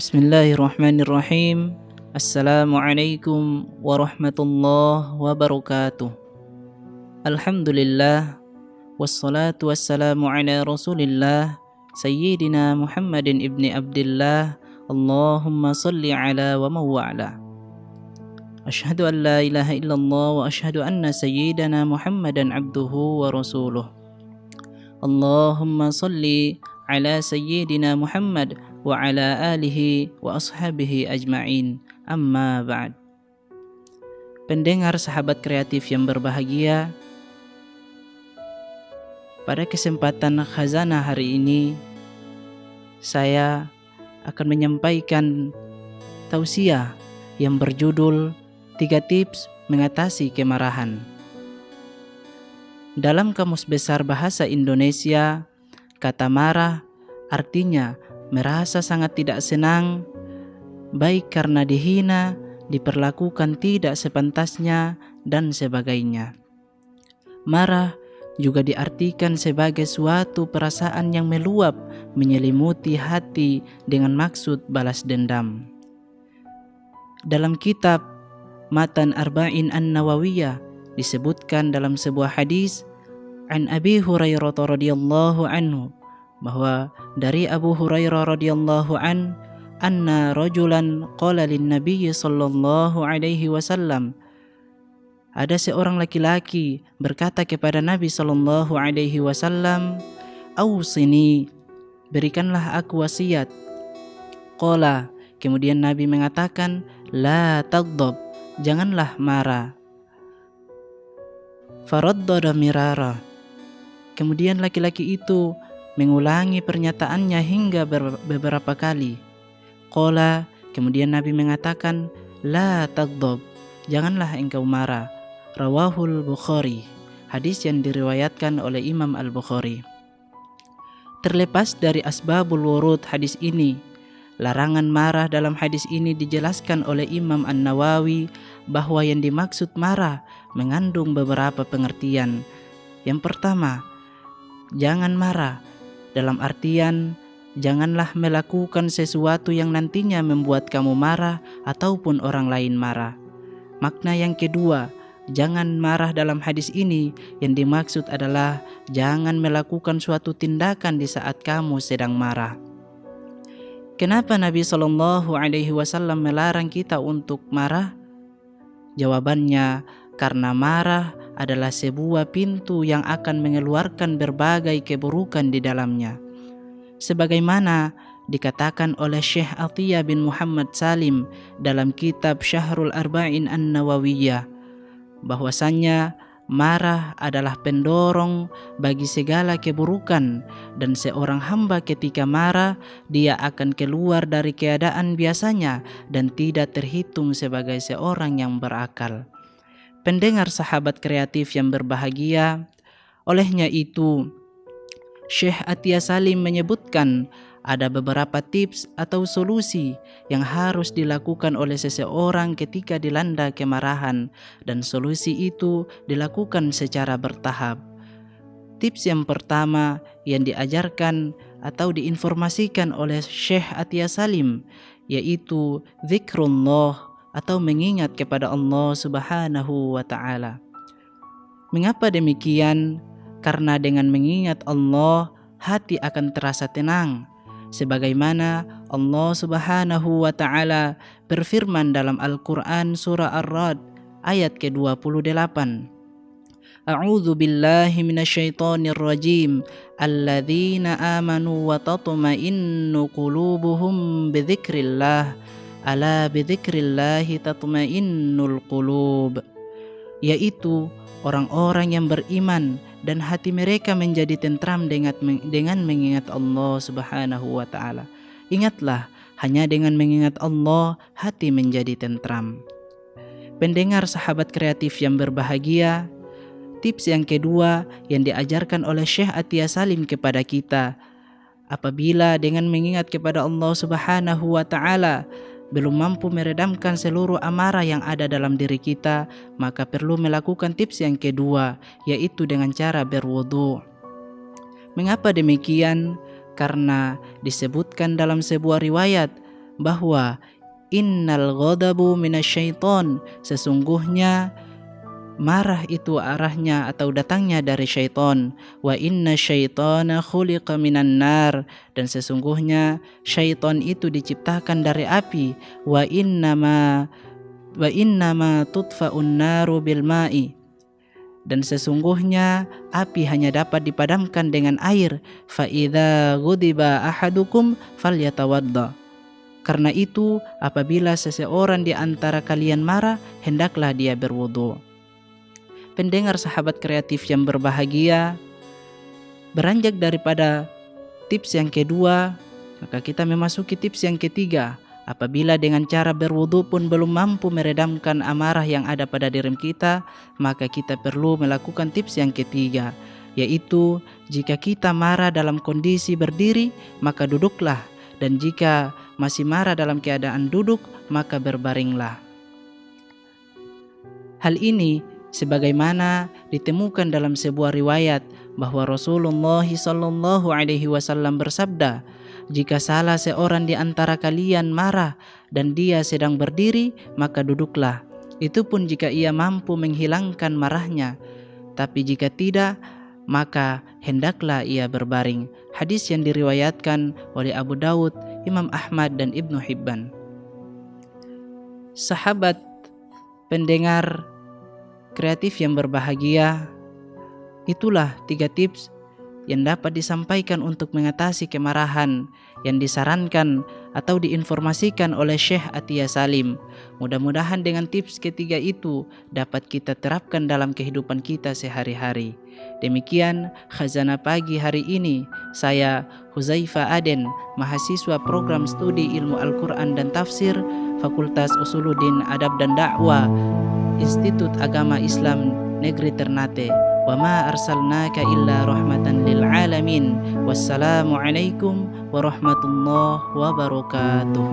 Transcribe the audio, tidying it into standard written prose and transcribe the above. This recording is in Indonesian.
Bismillahirrahmanirrahim. Assalamualaikum warahmatullahi wabarakatuh. Alhamdulillah, wassalatu wassalamu ala rasulillah, Sayyidina Muhammadin ibni Abdillah. Allahumma salli ala wa mawa'ala. Ashhadu an la ilaha illallah wa ashhadu anna sayyidana Muhammadan abduhu wa rasuluh. Allahumma salli ala sayyidina Muhammad wa ala alihi wa ashabihi ajma'in. Amma ba'd. Pendengar sahabat kreatif yang berbahagia, pada kesempatan khazanah hari ini saya akan menyampaikan tausiah yang berjudul 3 tips mengatasi kemarahan. Dalam Kamus Besar Bahasa Indonesia, kata marah artinya merasa sangat tidak senang, baik karena dihina, diperlakukan tidak sepantasnya, dan sebagainya. Marah juga diartikan sebagai suatu perasaan yang meluap, menyelimuti hati dengan maksud balas dendam. Dalam kitab Matan Arba'in An-Nawawiyah disebutkan dalam sebuah hadis an Abi Hurairah radhiyallahu anhu, bahwa dari Abu Hurairah radhiyallahu anna rajulan qala lin Nabiy sallallahu alaihi wasallam, ada seorang laki-laki berkata kepada Nabi sallallahu alaihi wasallam, "Ausini, berikanlah aku wasiat." Qala, kemudian Nabi mengatakan, "La taghdab, janganlah marah." Faraddada mirara. Kemudian laki-laki itu mengulangi pernyataannya hingga beberapa kali. Qala, kemudian Nabi mengatakan, "La taghdab, janganlah engkau marah." Rawahul Bukhari. Hadis yang diriwayatkan oleh Imam Al-Bukhari. Terlepas dari asbabul wurud hadis ini, larangan marah dalam hadis ini dijelaskan oleh Imam An-Nawawi bahwa yang dimaksud marah mengandung beberapa pengertian. Yang pertama, jangan marah dalam artian janganlah melakukan sesuatu yang nantinya membuat kamu marah ataupun orang lain marah. Makna yang kedua, jangan marah dalam hadis ini yang dimaksud adalah jangan melakukan suatu tindakan di saat kamu sedang marah. Kenapa Nabi Shallallahu Alaihi Wasallam melarang kita untuk marah? Jawabannya, karena marah adalah sebuah pintu yang akan mengeluarkan berbagai keburukan di dalamnya. Sebagaimana dikatakan oleh Syekh Atiyah bin Muhammad Salim dalam kitab Syahrul Arba'in An-Nawawiyah, bahwasannya marah adalah pendorong bagi segala keburukan, dan seorang hamba ketika marah dia akan keluar dari keadaan biasanya dan tidak terhitung sebagai seorang yang berakal. Pendengar sahabat kreatif yang berbahagia, olehnya itu Syekh Atiyah Salim menyebutkan ada beberapa tips atau solusi yang harus dilakukan oleh seseorang ketika dilanda kemarahan, dan solusi itu dilakukan secara bertahap. Tips yang pertama yang diajarkan atau diinformasikan oleh Syekh Atiyah Salim yaitu zikrullah atau mengingat kepada Allah Subhanahu wa Ta'ala. Mengapa demikian? Karena dengan mengingat Allah, hati akan terasa tenang. Sebagaimana Allah Subhanahu wa Ta'ala berfirman dalam Al-Quran surah Ar-Ra'd ayat ke-28. A'udzu billahi minasyaitonir rajim. Alladzina amanu wa tatma'innu qulubuhum bidzikrillah. Ala bidzikrillahi tatma'innul qulub. Yaitu orang-orang yang beriman dan hati mereka menjadi tentram dengan mengingat Allah Subhanahu wa Ta'ala. Ingatlah, hanya dengan mengingat Allah hati menjadi tentram. Pendengar sahabat kreatif yang berbahagia, tips yang kedua yang diajarkan oleh Syekh Atiyah Salim kepada kita, apabila dengan mengingat kepada Allah Subhanahu wa Ta'ala belum mampu meredamkan seluruh amarah yang ada dalam diri kita, maka perlu melakukan tips yang kedua, yaitu dengan cara berwudu. Mengapa demikian? Karena disebutkan dalam sebuah riwayat bahwa innal ghadabu minasyaiton, sesungguhnya marah itu arahnya atau datangnya dari syaitan. Wa inna syaitana khuliqa minan nar, dan sesungguhnya syaitan itu diciptakan dari api. Wa innama tudfa'un naru bil ma'i, dan sesungguhnya api hanya dapat dipadamkan dengan air. Fa idza ghadiba ahadukum falyatawadda, karena itu apabila seseorang di antara kalian marah, hendaklah dia berwudu. Pendengar sahabat kreatif yang berbahagia, beranjak daripada tips yang kedua, maka kita memasuki tips yang ketiga. Apabila dengan cara berwudu pun belum mampu meredamkan amarah yang ada pada diri kita, maka kita perlu melakukan tips yang ketiga, yaitu jika kita marah dalam kondisi berdiri, maka duduklah, dan jika masih marah dalam keadaan duduk, maka berbaringlah. Hal ini sebagaimana ditemukan dalam sebuah riwayat bahwa Rasulullah SAW bersabda, jika salah seorang di antara kalian marah dan dia sedang berdiri, maka duduklah. Itu pun jika ia mampu menghilangkan marahnya. Tapi jika tidak, maka hendaklah ia berbaring. Hadis yang diriwayatkan oleh Abu Daud, Imam Ahmad, dan Ibnu Hibban. Sahabat pendengar kreatif yang berbahagia, itulah 3 tips yang dapat disampaikan untuk mengatasi kemarahan yang disarankan atau diinformasikan oleh Syekh Atiyah Salim. Mudah-mudahan dengan tips ketiga itu dapat kita terapkan dalam kehidupan kita sehari-hari. Demikian Khazanah Pagi hari ini. Saya Huzaifa Aden, mahasiswa program studi ilmu Al-Quran dan Tafsir, Fakultas Usuluddin Adab dan Dakwah, Institut Agama Islam Negeri Ternate. Wa ma arsalnaka illa rahmatan lil alamin. Wassalamualaikum warahmatullahi wabarakatuh.